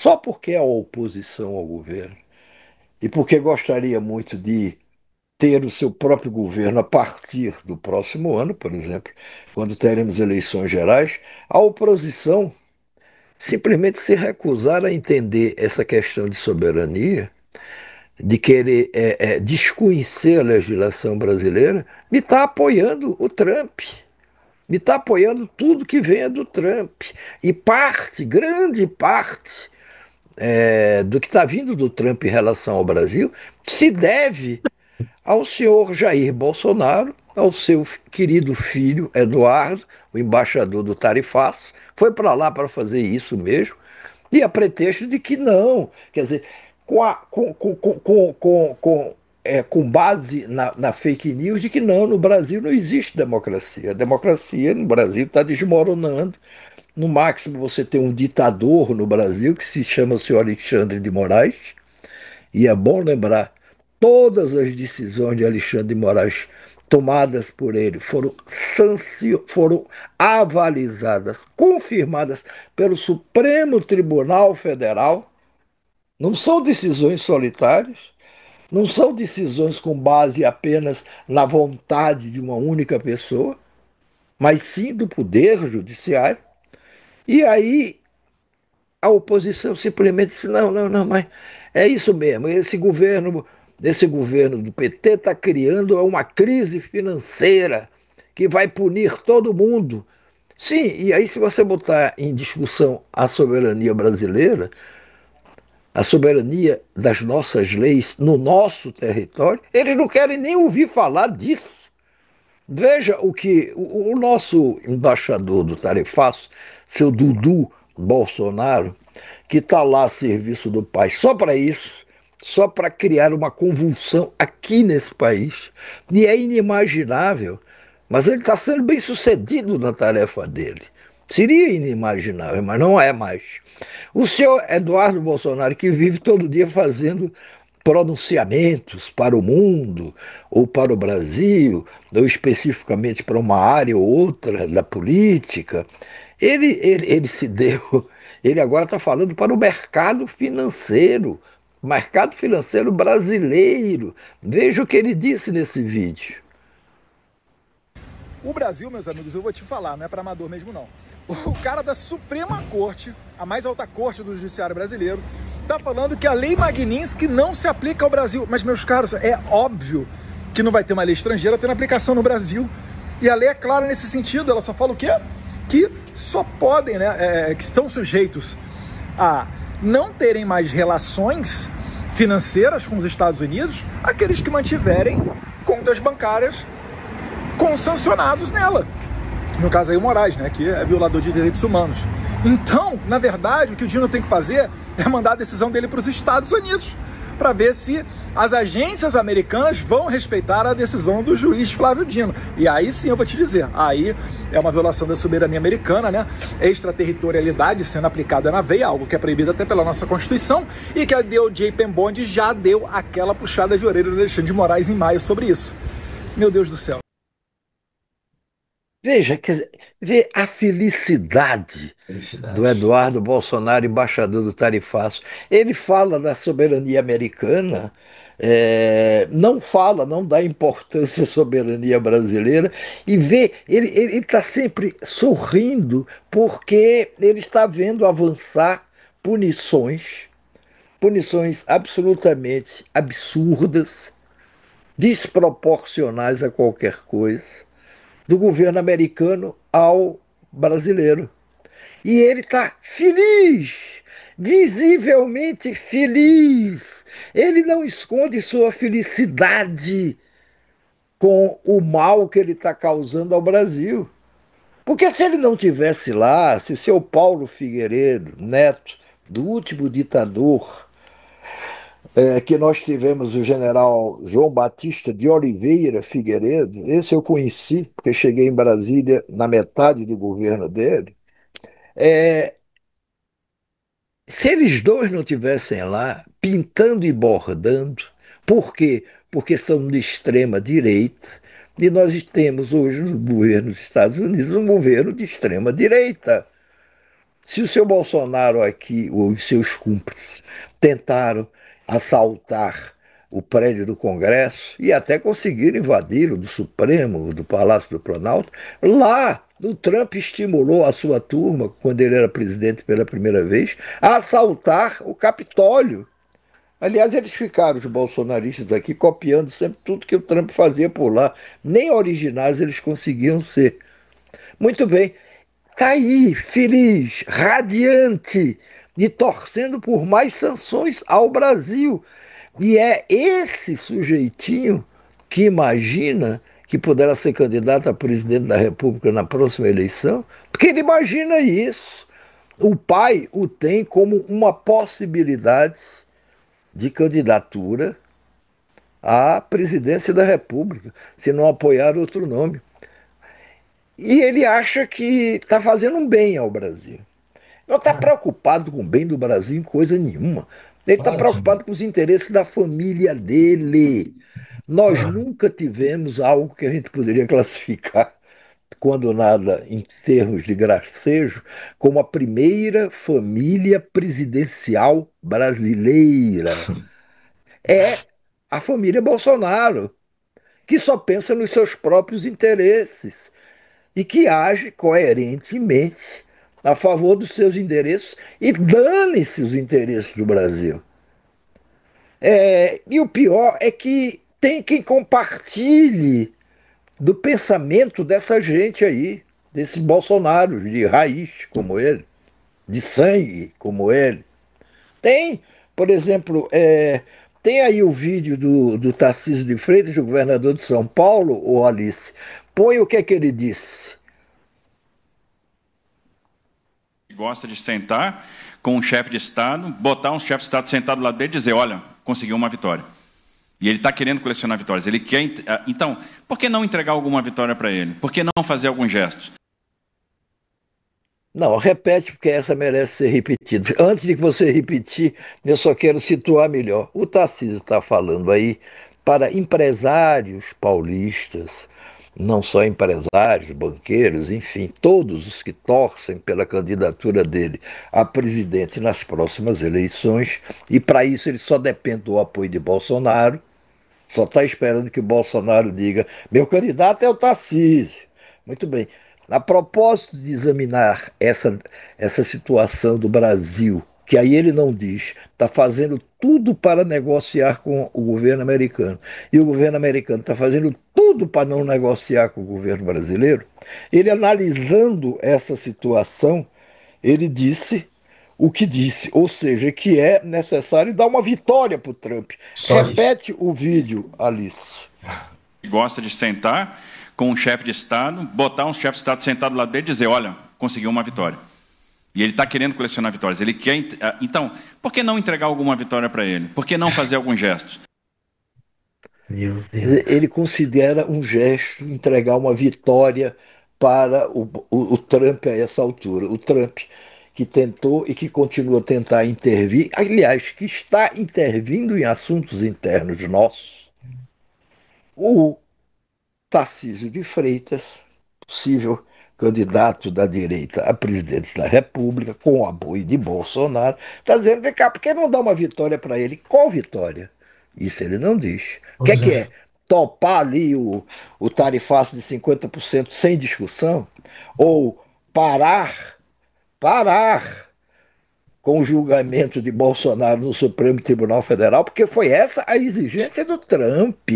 só porque é a oposição ao governo e porque gostaria muito de ter o seu próprio governo a partir do próximo ano, por exemplo, quando teremos eleições gerais, a oposição simplesmente se recusar a entender essa questão de soberania, de querer desconhecer a legislação brasileira, me está apoiando o Trump. Me está apoiando tudo que venha do Trump. E parte, grande parte, do que está vindo do Trump em relação ao Brasil se deve ao senhor Jair Bolsonaro, ao seu querido filho Eduardo, o embaixador do Tarifaço, foi para lá para fazer isso mesmo, e a pretexto de que não, quer dizer, com, a, com base na fake news de que não, no Brasil não existe democracia. A democracia no Brasil está desmoronando. No máximo você tem um ditador no Brasil que se chama o senhor Alexandre de Moraes, e é bom lembrar, todas as decisões de Alexandre de Moraes tomadas por ele foram avalizadas, confirmadas pelo Supremo Tribunal Federal. Não são decisões solitárias, não são decisões com base apenas na vontade de uma única pessoa, mas sim do Poder Judiciário. E aí a oposição simplesmente disse, não, não, não, mas é isso mesmo, esse governo do PT está criando uma crise financeira que vai punir todo mundo. Sim, e aí se você botar em discussão a soberania brasileira, a soberania das nossas leis no nosso território, eles não querem nem ouvir falar disso. Veja o que o nosso embaixador do Tarifaço, seu Dudu Bolsonaro, que está lá a serviço do pai só para isso, só para criar uma convulsão aqui nesse país. E é inimaginável, mas ele está sendo bem sucedido na tarefa dele. Seria inimaginável, mas não é mais. O senhor Eduardo Bolsonaro, que vive todo dia fazendo pronunciamentos para o mundo, ou para o Brasil, ou especificamente para uma área ou outra da política, ele se deu. Ele agora está falando para o mercado financeiro brasileiro. Veja o que ele disse nesse vídeo. O Brasil, meus amigos, eu vou te falar, não é para amador mesmo não. O cara da Suprema Corte, a mais alta corte do judiciário brasileiro, tá falando que a lei Magnitsky não se aplica ao Brasil. Mas, meus caros, é óbvio que não vai ter uma lei estrangeira tendo aplicação no Brasil. E a lei é clara nesse sentido, ela só fala o quê? Que só podem, que estão sujeitos a não terem mais relações financeiras com os Estados Unidos aqueles que mantiverem contas bancárias consancionados nela. No caso aí o Moraes, que é violador de direitos humanos. Então, na verdade, o que o Dino tem que fazer é mandar a decisão dele para os Estados Unidos, para ver se as agências americanas vão respeitar a decisão do juiz Flávio Dino. E aí sim eu vou te dizer, aí é uma violação da soberania americana, extraterritorialidade sendo aplicada na veia, algo que é proibido até pela nossa Constituição, e que a DOJ Pembond já deu aquela puxada de orelha do Alexandre de Moraes em maio sobre isso. Meu Deus do céu. Veja, quer dizer, vê a felicidade do Felicidade. Eduardo Bolsonaro, embaixador do Tarifaço. Ele fala da soberania americana, não fala, não dá importância à soberania brasileira, e vê, ele está sempre sorrindo porque ele está vendo avançar punições, punições absolutamente absurdas, desproporcionais a qualquer coisa do governo americano ao brasileiro. E ele está feliz, visivelmente feliz. Ele não esconde sua felicidade com o mal que ele está causando ao Brasil. Porque se ele não tivesse lá, se o seu Paulo Figueiredo, neto do último ditador, que nós tivemos o general João Batista de Oliveira Figueiredo, esse eu conheci, porque cheguei em Brasília na metade do governo dele. É, Se eles dois não tivessem lá pintando e bordando, por quê? Porque são de extrema direita, e nós temos hoje no governo dos Estados Unidos um governo de extrema direita. Se o seu Bolsonaro aqui, ou os seus cúmplices, tentaram assaltar o prédio do Congresso e até conseguiram invadir o do Supremo, do Palácio do Planalto, lá o Trump estimulou a sua turma, quando ele era presidente pela primeira vez, a assaltar o Capitólio. Aliás, eles ficaram, os bolsonaristas aqui, copiando sempre tudo que o Trump fazia por lá. Nem originais eles conseguiam ser. Muito bem. Está aí, feliz, radiante e torcendo por mais sanções ao Brasil. E é esse sujeitinho que imagina que poderá ser candidato a presidente da República na próxima eleição, porque ele imagina isso. O pai o tem como uma possibilidade de candidatura à presidência da República, se não apoiar outro nome. E ele acha que está fazendo um bem ao Brasil. Não está preocupado com o bem do Brasil em coisa nenhuma. Ele está Claro que não. preocupado com os interesses da família dele. Nós nunca tivemos algo que a gente poderia classificar, quando nada, em termos de gracejo, como a primeira família presidencial brasileira. É a família Bolsonaro, que só pensa nos seus próprios interesses e que age coerentemente a favor dos seus interesses e dane-se os interesses do Brasil. E o pior é que tem quem compartilhe do pensamento dessa gente aí, desses Bolsonaros de raiz como ele, de sangue como ele. Tem, por exemplo, tem aí o vídeo do Tarcísio de Freitas, o governador de São Paulo, ou Alice. Põe o que é que ele disse. Gosta de sentar com um chefe de Estado, botar um chefe de Estado sentado lá dele e dizer, olha, conseguiu uma vitória. E ele está querendo colecionar vitórias. Ele quer. Então, por que não entregar alguma vitória para ele? Por que não fazer algum gesto? Não, repete, porque essa merece ser repetida. Antes de você repetir, eu só quero situar melhor. O Tarcísio está falando aí para empresários paulistas, não só empresários, banqueiros, enfim, todos os que torcem pela candidatura dele a presidente nas próximas eleições, e para isso ele só depende do apoio de Bolsonaro, só está esperando que o Bolsonaro diga: meu candidato é o Tarcísio. Muito bem. A propósito de examinar essa situação do Brasil, que aí ele não diz, está fazendo tudo para negociar com o governo americano, e o governo americano está fazendo tudo para não negociar com o governo brasileiro, ele analisando essa situação, ele disse o que disse, ou seja, que é necessário dar uma vitória para o Trump. Só isso. Repete o vídeo, Alice. Gosta de sentar com um chefe de Estado, botar um chefe de Estado sentado lá dele e dizer, olha, conseguiu uma vitória. E ele está querendo colecionar vitórias. Ele quer. Então, por que não entregar alguma vitória para ele? Por que não fazer algum gesto? Meu Deus. Ele considera um gesto entregar uma vitória para o Trump a essa altura. O Trump que tentou e que continua a tentar intervir, aliás, que está intervindo em assuntos internos nossos. O Tarcísio de Freitas, possível candidato da direita a presidente da República, com o apoio de Bolsonaro, está dizendo: vem cá, por que não dá uma vitória para ele? Qual vitória? Isso ele não diz. O que é Pois que é. é? Topar ali o tarifaço de 50% sem discussão? Ou parar com o julgamento de Bolsonaro no Supremo Tribunal Federal? Porque foi essa a exigência do Trump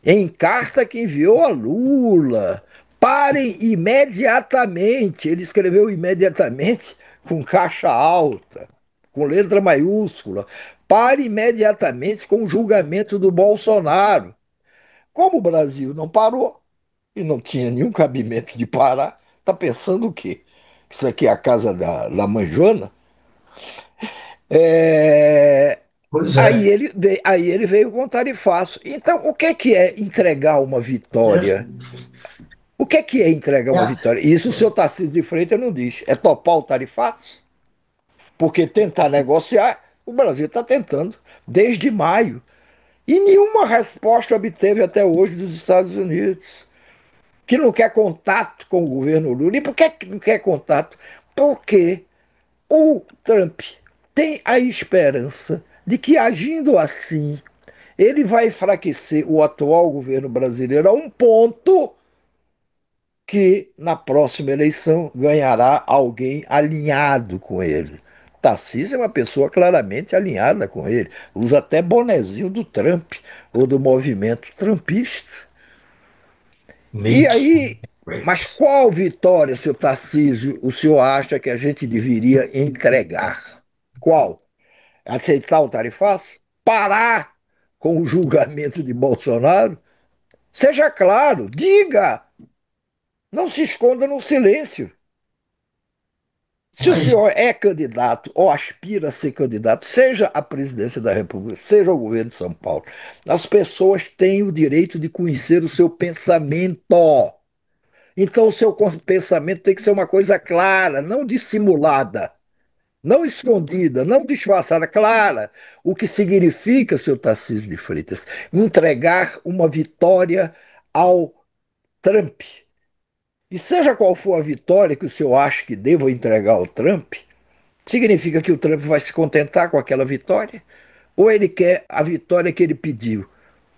em carta que enviou a Lula. Parem imediatamente. Ele escreveu imediatamente com caixa alta, com letra maiúscula. Pare imediatamente com o julgamento do Bolsonaro. Como o Brasil não parou e não tinha nenhum cabimento de parar, está pensando o quê? Isso aqui é a casa da manjona? É, Pois é. Aí ele veio com o tarifaço. Então, o que é entregar uma vitória? É, O que é entregar uma é, vitória? Isso o senhor Tarcísio de Freitas não diz. É topar o tarifaço? Porque tentar negociar, o Brasil está tentando, desde maio. E nenhuma resposta obteve até hoje dos Estados Unidos, que não quer contato com o governo Lula. E por que não quer contato? Porque o Trump tem a esperança de que, agindo assim, ele vai enfraquecer o atual governo brasileiro a um ponto que na próxima eleição ganhará alguém alinhado com ele. Tarcísio é uma pessoa claramente alinhada com ele, usa até bonezinho do Trump ou do movimento trumpista. E Make aí, mas great. qual vitória, seu Tarcísio, o senhor acha que a gente deveria entregar? Qual? Aceitar o tarifaço? Parar com o julgamento de Bolsonaro? Seja claro, diga, não se esconda no silêncio. Se o Mas, senhor é candidato ou aspira a ser candidato, seja à presidência da República, seja ao governo de São Paulo, as pessoas têm o direito de conhecer o seu pensamento. Então, o seu pensamento tem que ser uma coisa clara, não dissimulada, não escondida, não disfarçada, clara. O que significa, seu Tarcísio de Freitas, entregar uma vitória ao Trump. E seja qual for a vitória que o senhor acha que deva entregar ao Trump, significa que o Trump vai se contentar com aquela vitória? Ou ele quer a vitória que ele pediu?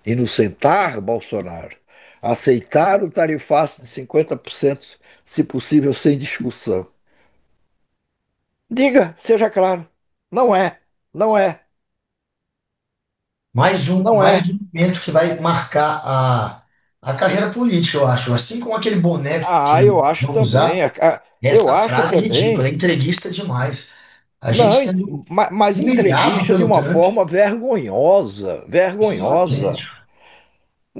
Inocentar Bolsonaro, aceitar o tarifaço de 50%, se possível, sem discussão. Diga, seja claro. Não é, não é, não mais é. um momento que vai marcar a carreira política, eu acho. Assim como aquele boné que Ah, eu acho vão também. usar, Eu essa acho frase é ridícula, é também. entreguista demais. A gente Não, sendo mas humilhado entreguista de pelo uma Trump, forma vergonhosa, isso é vergonhosa. patético.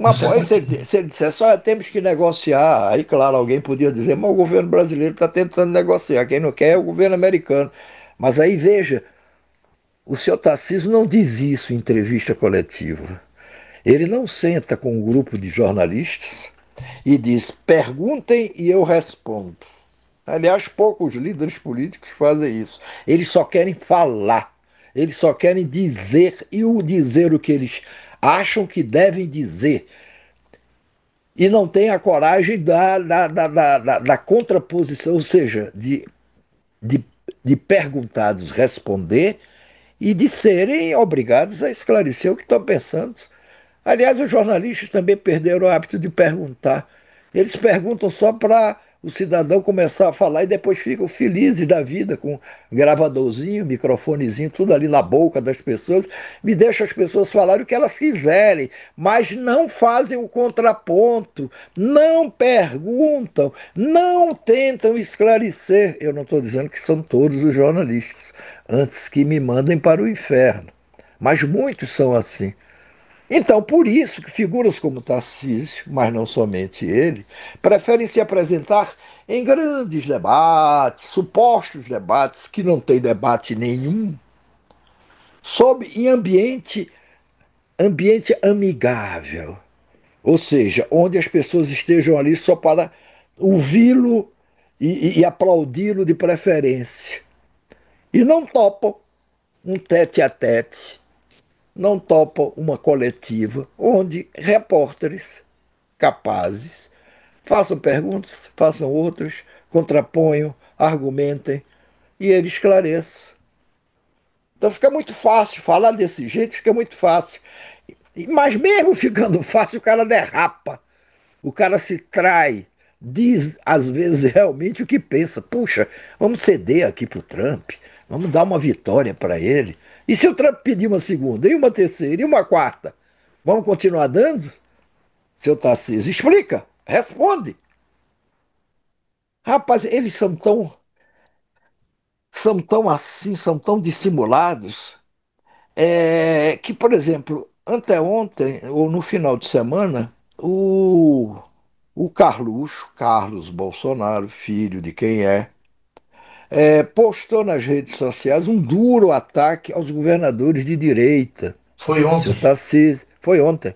Isso é patético. Se ele dissesse, olha, temos que negociar, aí, claro, alguém podia dizer, mas o governo brasileiro está tentando negociar, quem não quer é o governo americano. Mas aí, veja, o senhor Tarcísio não diz isso em entrevista coletiva. Ele não senta com um grupo de jornalistas e diz, perguntem e eu respondo. Aliás, poucos líderes políticos fazem isso. Eles só querem falar, eles só querem dizer e o dizer o que eles acham que devem dizer e não tem a coragem da contraposição, ou seja, de, de perguntados responder e de serem obrigados a esclarecer o que estão pensando. Aliás, os jornalistas também perderam o hábito de perguntar. Eles perguntam só para o cidadão começar a falar e depois ficam felizes da vida com gravadorzinho, microfonezinho, tudo ali na boca das pessoas. Me deixa as pessoas falarem o que elas quiserem, mas não fazem o contraponto, não perguntam, não tentam esclarecer. Eu não estou dizendo que são todos os jornalistas, antes que me mandem para o inferno. Mas muitos são assim. Então, por isso que figuras como Tarcísio, mas não somente ele, preferem se apresentar em grandes debates, supostos debates, que não tem debate nenhum, em ambiente amigável, ou seja, onde as pessoas estejam ali só para ouvi-lo e aplaudi-lo de preferência. E não topam um tete a tete, não topam uma coletiva onde repórteres capazes façam perguntas, façam outras, contraponham, argumentem e ele esclareça. Então fica muito fácil, falar desse jeito fica muito fácil. Mas mesmo ficando fácil, o cara derrapa, o cara se trai, diz às vezes realmente o que pensa. Puxa, vamos ceder aqui para o Trump, vamos dar uma vitória para ele. E se o Trump pedir uma segunda, e uma terceira, e uma quarta, vamos continuar dando? Seu Tarcísio, explica, responde. Rapaz, eles são tão assim, são tão dissimulados, que, por exemplo, anteontem, ou no final de semana, o Carlos Bolsonaro, filho de quem postou nas redes sociais um duro ataque aos governadores de direita. Foi Seu ontem. Tarcísio, foi ontem.